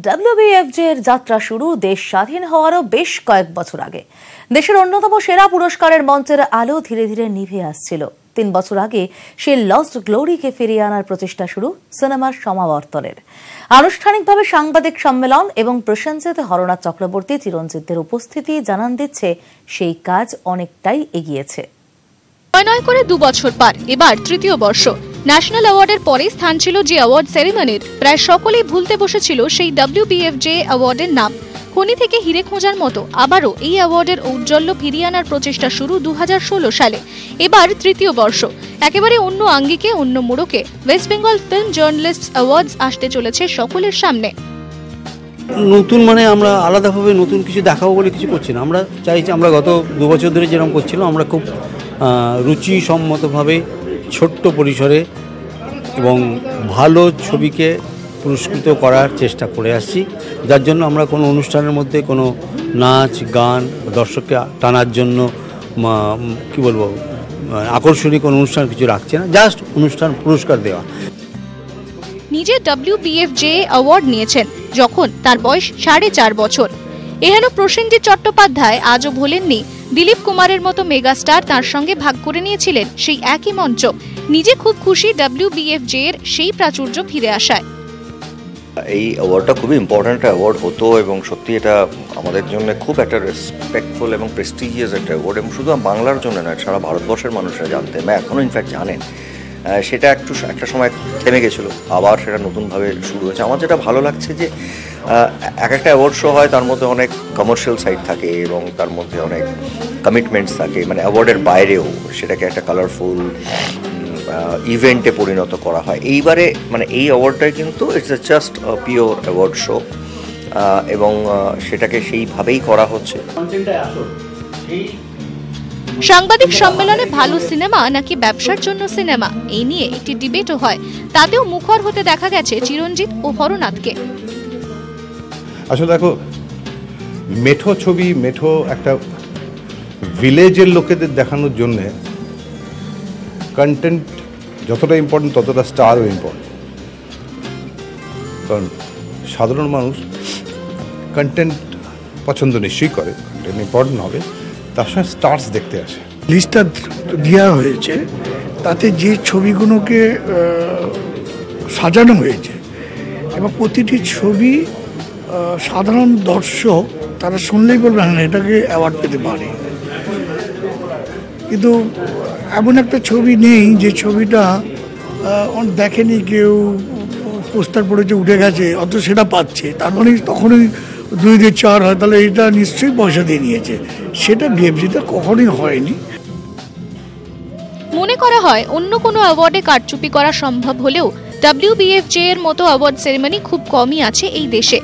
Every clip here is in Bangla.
WBFJ এর যাত্রা শুরু দেশ স্বাধীন হওয়ারও বেশ কয়েক বছর আগে। দেশের অন্যতম সেরা পুরস্কারের মঞ্চের আলো ধীরে ধীরে নিভে আসছিল। 3 বছর আগে সেই লস্ট গ্লোরিকে ফিরিয়ে আনার প্রচেষ্টা শুরু সিনেমার সমাবর্তনের। আনুষ্ঠানিকভাবে সাংবাদিক সম্মেলন এবং প্রশংসিত হরনাথ চক্রবর্তী, চিরঞ্জিতদের উপস্থিতি জানান দিচ্ছে সেই কাজ অনেকটাই এগিয়েছে। নয় করে 2 বছর পার, এবার তৃতীয় বর্ষ। ন্যাশনাল অ্যাওয়ার্ডের পরে স্থান ছিল যে অ্যাওয়ার্ড সেরিমনির, প্রায় সকলেই ভুলতে বসেছিল সেই WBFJ অ্যাওয়ার্ডের নাম। খনি থেকে হিরে খোঁজার মতো আবারও এই অ্যাওয়ার্ডের ঔজ্জ্বল্য ফিরিয়ে আনার প্রচেষ্টা শুরু 2016 সালে। এবার তৃতীয় বর্ষ, একেবারে অন্য আঙ্গিকে, অন্য মোড়কে West Bengal film journalist awards আসতে চলেছে সকলের সামনে। নতুন মানে আমরা আলাদাভাবে নতুন কিছু দেখাবো বলে কিছু করছি না। আমরা চাইছি, আমরা গত 2 বছর ধরে যেরকম করছিলাম, আমরা খুব রুচিসম্মতভাবে ছোট্ট পরিসরে এবং ভালো ছবিকে পুরস্কৃত করার চেষ্টা করে আসছি, যার জন্য আমরা কোনো অনুষ্ঠানের মধ্যে কোনো নাচ গান দর্শককে টানার জন্য কি বলবো আকর্ষণীয় কোনো অনুষ্ঠান কিছু রাখছে না, জাস্ট অনুষ্ঠান পুরস্কার দেওয়া। নিজে WBFJ অ্যাওয়ার্ড নিয়েছেন যখন তার বয়স 4.5 বছর। এহেন প্রসেনজিৎ চট্টোপাধ্যায় আজও ভোলেননি দিলীপ কুমারের মতো মেগাস্টার তার সঙ্গে ভাগ করে নিয়েছিলেন সেই একই মঞ্চ। নিজে খুব খুশি WBFJ এর সেই প্রাচুর্য ফিরে আসায়। এই অ্যাওয়ার্ডটা খুবই ইম্পর্ট্যান্ট অ্যাওয়ার্ড হতো এবং সত্যি এটা আমাদের জন্য খুব একটা রেসপেক্টফুল এবং প্রেস্টিজিয়াস একটা অ্যাওয়ার্ড, এবং শুধু বাংলার জন্য নয়, সারা ভারতবর্ষের মানুষরা জানতেন বা এখনও ইনফ্যাক্ট জানেন। সেটা একটা সময় থেমে গেছিলো, আবার সেটা নতুনভাবে শুরু হয়েছে। আমার যেটা ভালো লাগছে যে একটা অ্যাওয়ার্ড শো হয়, তার মধ্যে অনেক কমার্শিয়াল সাইড থাকে এবং তার মধ্যে অনেক কমিটমেন্টস থাকে, মানে অ্যাওয়ার্ডের বাইরেও সেটাকে একটা কালারফুল ইভেন্টে পরিণত করা হয়। এইবারে মানে এই অ্যাওয়ার্ডটাই কিন্তু it's just pure award show, এবং সেটাকে সেইভাবেই করা হচ্ছে। সাংবাদিক সম্মেলনে ভালো সিনেমা নাকি ব্যবসার জন্য সিনেমা, এই নিয়ে একটি ডিবেটও হয়। তাতেও মুখর হতে দেখা গেছে চিরঞ্জিত ও হরনাথকে। আসলে দেখো, মেঠো ছবি, মেঠো একটা ভিলেজের লোকেদের দেখানোর জন্যে কন্টেন্ট যতটা ইম্পর্টেন্ট ততটা স্টারও ইম্পর্টেন্ট। কারণ সাধারণ মানুষ কন্টেন্ট পছন্দ নিশ্চয়ই করে, কন্টেন্ট ইম্পর্টেন্ট হবে, তার সঙ্গে স্টার্স দেখতে আসে। লিস্টটা দেওয়া হয়েছে, তাতে যে ছবিগুলোকে সাজানো হয়েছে এবং প্রতিটি ছবি সাধারণ দর্শক তারা শুনলেই বলবে হ্যাঁ এটাকে অ্যাওয়ার্ড পেতে পারে। কিন্তু এমন একটা ছবি নেই যে ছবিটা দেখেনি কেউ, পোস্টার পড়েছে উঠে গেছে, অত সেটা পাচ্ছে, তার মানে তখনই 2-4 হয়, তাহলে এটা নিশ্চয়ই পয়সা দিয়ে নিয়েছে। সেটা BFJতে কখনোই হয়নি। মনে করা হয় অন্য কোনো অ্যাওয়ার্ডে কারচুপি করা সম্ভব হলেও WBFJ এর মতো অ্যাওয়ার্ড সেরেমনি খুব কমই আছে এই দেশে।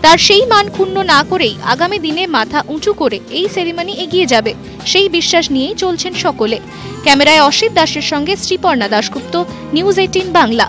তার সেই মান ক্ষুণ্ণ না করেই আগামী দিনে মাথা উঁচু করে এই সেরেমনি এগিয়ে যাবে, সেই বিশ্বাস নিয়েই চলছেন সকলে। ক্যামেরায় অসিত দাসের সঙ্গে শ্রীপর্ণা দাশগুপ্ত, নিউজ 18 বাংলা।